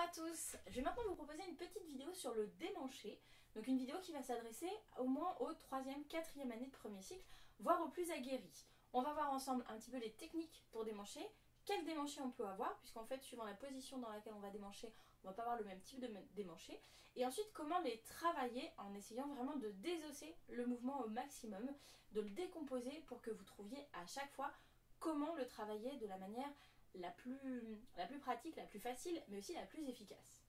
à tous, je vais maintenant vous proposer une petite vidéo sur le démanché. Donc une vidéo qui va s'adresser au moins aux 3e, 4e année de premier cycle, voire aux plus aguerris. On va voir ensemble un petit peu les techniques pour démancher, quel démanché on peut avoir, puisqu'en fait suivant la position dans laquelle on va démancher, on va pas avoir le même type de démanché. Et ensuite comment les travailler en essayant vraiment de désosser le mouvement au maximum, de le décomposer pour que vous trouviez à chaque fois comment le travailler de la manière la plus pratique, la plus facile, mais aussi la plus efficace.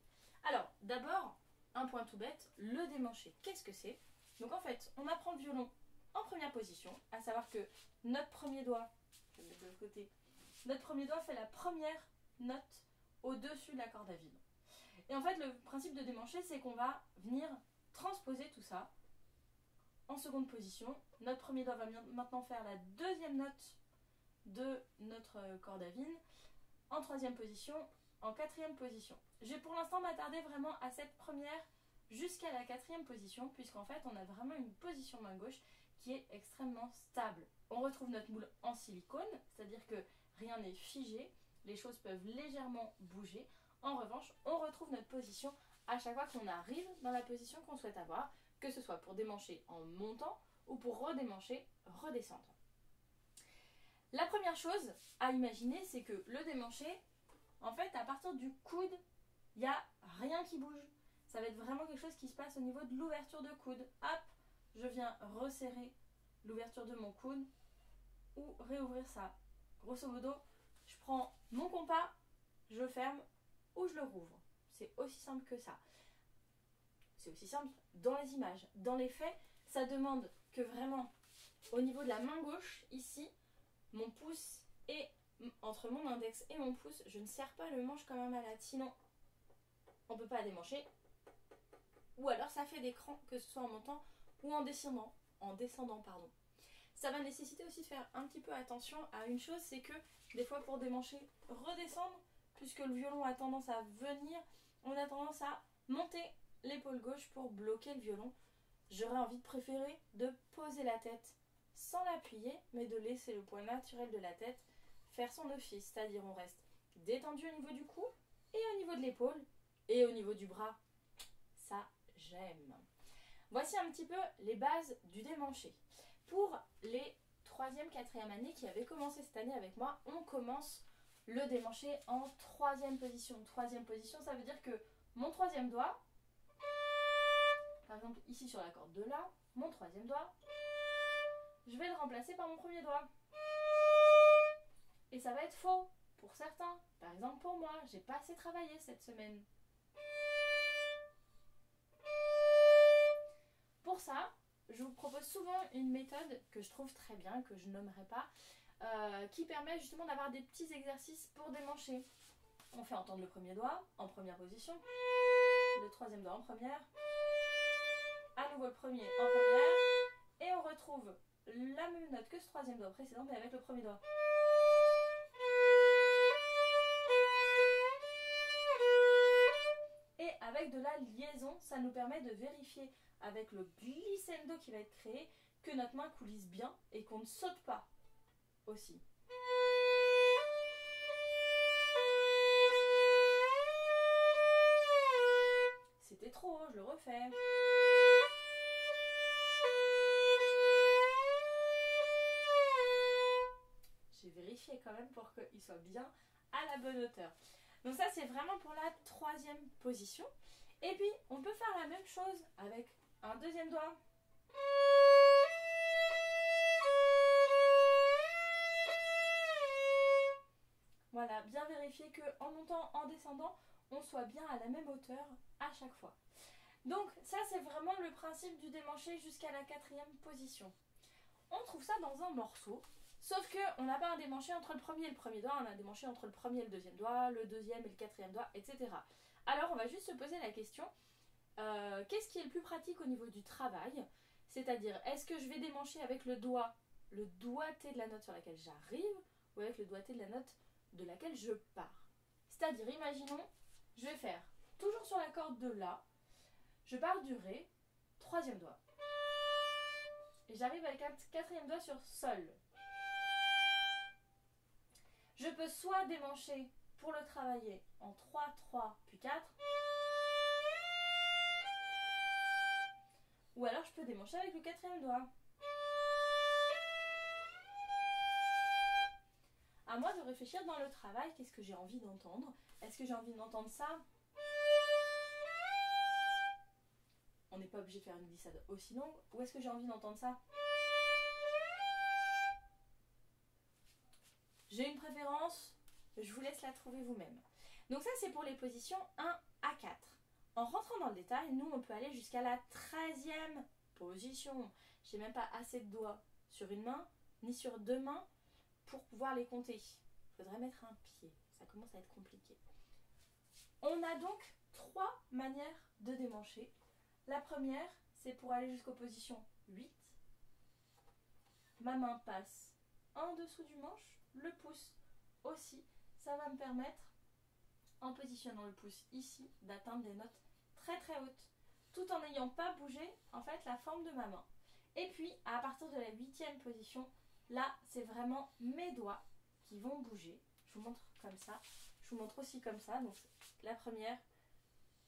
Alors, d'abord, un point tout bête, le démanché. Qu'est-ce que c'est? Donc en fait, on apprend le violon en première position, à savoir que notre premier doigt, je vais le mettre de l'autre côté, notre premier doigt fait la première note au-dessus de la corde à vide. Et en fait, le principe de démancher, c'est qu'on va venir transposer tout ça en seconde position. Notre premier doigt va maintenant faire la deuxième note de notre corde à vide, en troisième position, en quatrième position. Je vais pour l'instant m'attarder vraiment à cette première jusqu'à la quatrième position, puisqu'en fait on a vraiment une position main gauche qui est extrêmement stable. On retrouve notre moule en silicone, c'est-à-dire que rien n'est figé, les choses peuvent légèrement bouger. En revanche, on retrouve notre position à chaque fois qu'on arrive dans la position qu'on souhaite avoir, que ce soit pour démancher en montant ou pour redémancher redescendant. La première chose à imaginer, c'est que le démanché, en fait, à partir du coude, il n'y a rien qui bouge. Ça va être vraiment quelque chose qui se passe au niveau de l'ouverture de coude. Hop, je viens resserrer l'ouverture de mon coude ou réouvrir ça. Grosso modo, je prends mon compas, je ferme ou je le rouvre. C'est aussi simple que ça. C'est aussi simple dans les images. Dans les faits, ça demande que vraiment, au niveau de la main gauche, ici, mon pouce est entre mon index et mon pouce, je ne serre pas le manche comme un malade, sinon on ne peut pas démancher. Ou alors ça fait des crans, que ce soit en montant ou en descendant. Pardon. Ça va nécessiter aussi de faire un petit peu attention à une chose, c'est que des fois pour démancher, redescendre, puisque le violon a tendance à venir, on a tendance à monter l'épaule gauche pour bloquer le violon. J'aurais envie de préférer de poser la tête sans l'appuyer, mais de laisser le poids naturel de la tête faire son office, c'est-à-dire on reste détendu au niveau du cou et au niveau de l'épaule et au niveau du bras. Ça, j'aime. Voici un petit peu les bases du démanché. Pour les 3e, 4e années qui avaient commencé cette année avec moi, on commence le démanché en 3e position. 3e position, ça veut dire que mon 3e doigt, par exemple ici sur la corde de La, mon 3e doigt, je vais le remplacer par mon premier doigt. Et ça va être faux pour certains. Par exemple pour moi, j'ai pas assez travaillé cette semaine. Pour ça, je vous propose souvent une méthode que je trouve très bien, que je nommerai pas, qui permet justement d'avoir des petits exercices pour démancher. On fait entendre le premier doigt en première position, le 3e doigt en première, à nouveau le premier en première, et on retrouve la même note que ce 3e doigt précédent, mais avec le premier doigt. Et avec de la liaison, ça nous permet de vérifier avec le glissando qui va être créé que notre main coulisse bien et qu'on ne saute pas aussi. C'était trop, je le refais. J'ai vérifié quand même pour qu'il soit bien à la bonne hauteur. Donc ça, c'est vraiment pour la 3e position. Et puis, on peut faire la même chose avec un 2e doigt. Voilà, bien vérifier qu'en montant, en descendant, on soit bien à la même hauteur à chaque fois. Donc ça, c'est vraiment le principe du démanché jusqu'à la 4e position. On trouve ça dans un morceau. Sauf qu'on n'a pas un démanché entre le premier et le premier doigt, on a un démanché entre le premier et le 2e doigt, le 2e et le 4e doigt, etc. Alors on va juste se poser la question, qu'est-ce qui est le plus pratique au niveau du travail? C'est-à-dire, est-ce que je vais démancher avec le doigté de la note sur laquelle j'arrive, ou avec le doigté de la note de laquelle je pars? C'est-à-dire, imaginons, je vais faire toujours sur la corde de La, je pars du Ré, 3e doigt. Et j'arrive avec un 4e doigt sur Sol. Je peux soit démancher pour le travailler en 3, 3, puis 4. Ou alors je peux démancher avec le quatrième doigt. À moi de réfléchir dans le travail, qu'est-ce que j'ai envie d'entendre? Est-ce que j'ai envie d'entendre ça? On n'est pas obligé de faire une glissade aussi longue. Ou est-ce que j'ai envie d'entendre ça? J'ai une préférence, je vous laisse la trouver vous-même. Donc ça c'est pour les positions 1 à 4. En rentrant dans le détail, nous on peut aller jusqu'à la 13e position. J'ai même pas assez de doigts sur une main, ni sur deux mains pour pouvoir les compter. Il faudrait mettre un pied, ça commence à être compliqué. On a donc 3 manières de démancher. La première, c'est pour aller jusqu'aux positions 8. Ma main passe en dessous du manche, le pouce aussi. Ça va me permettre, en positionnant le pouce ici, d'atteindre des notes très très hautes, tout en n'ayant pas bougé en fait la forme de ma main. Et puis, à partir de la 8e position, là, c'est vraiment mes doigts qui vont bouger. Je vous montre comme ça. Je vous montre aussi comme ça. Donc, la première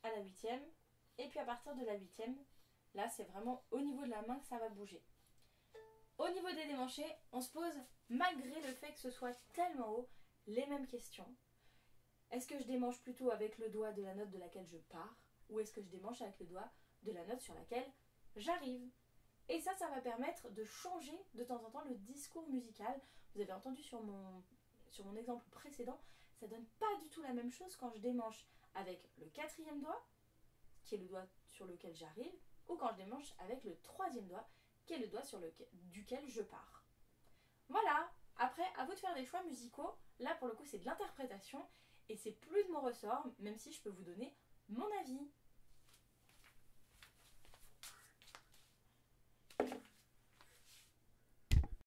à la 8e. Et puis, à partir de la 8e, là, c'est vraiment au niveau de la main que ça va bouger. Au niveau des démanchés, on se pose, malgré le fait que ce soit tellement haut, les mêmes questions. Est-ce que je démanche plutôt avec le doigt de la note de laquelle je pars, ou est-ce que je démanche avec le doigt de la note sur laquelle j'arrive? Et ça va permettre de changer de temps en temps le discours musical. Vous avez entendu sur mon exemple précédent, ça donne pas du tout la même chose quand je démanche avec le 4e doigt, qui est le doigt sur lequel j'arrive, ou quand je démanche avec le 3e doigt, qui est le doigt duquel je pars. Voilà, après, à vous de faire des choix musicaux. Là, pour le coup, c'est de l'interprétation, et c'est plus de mon ressort, même si je peux vous donner mon avis.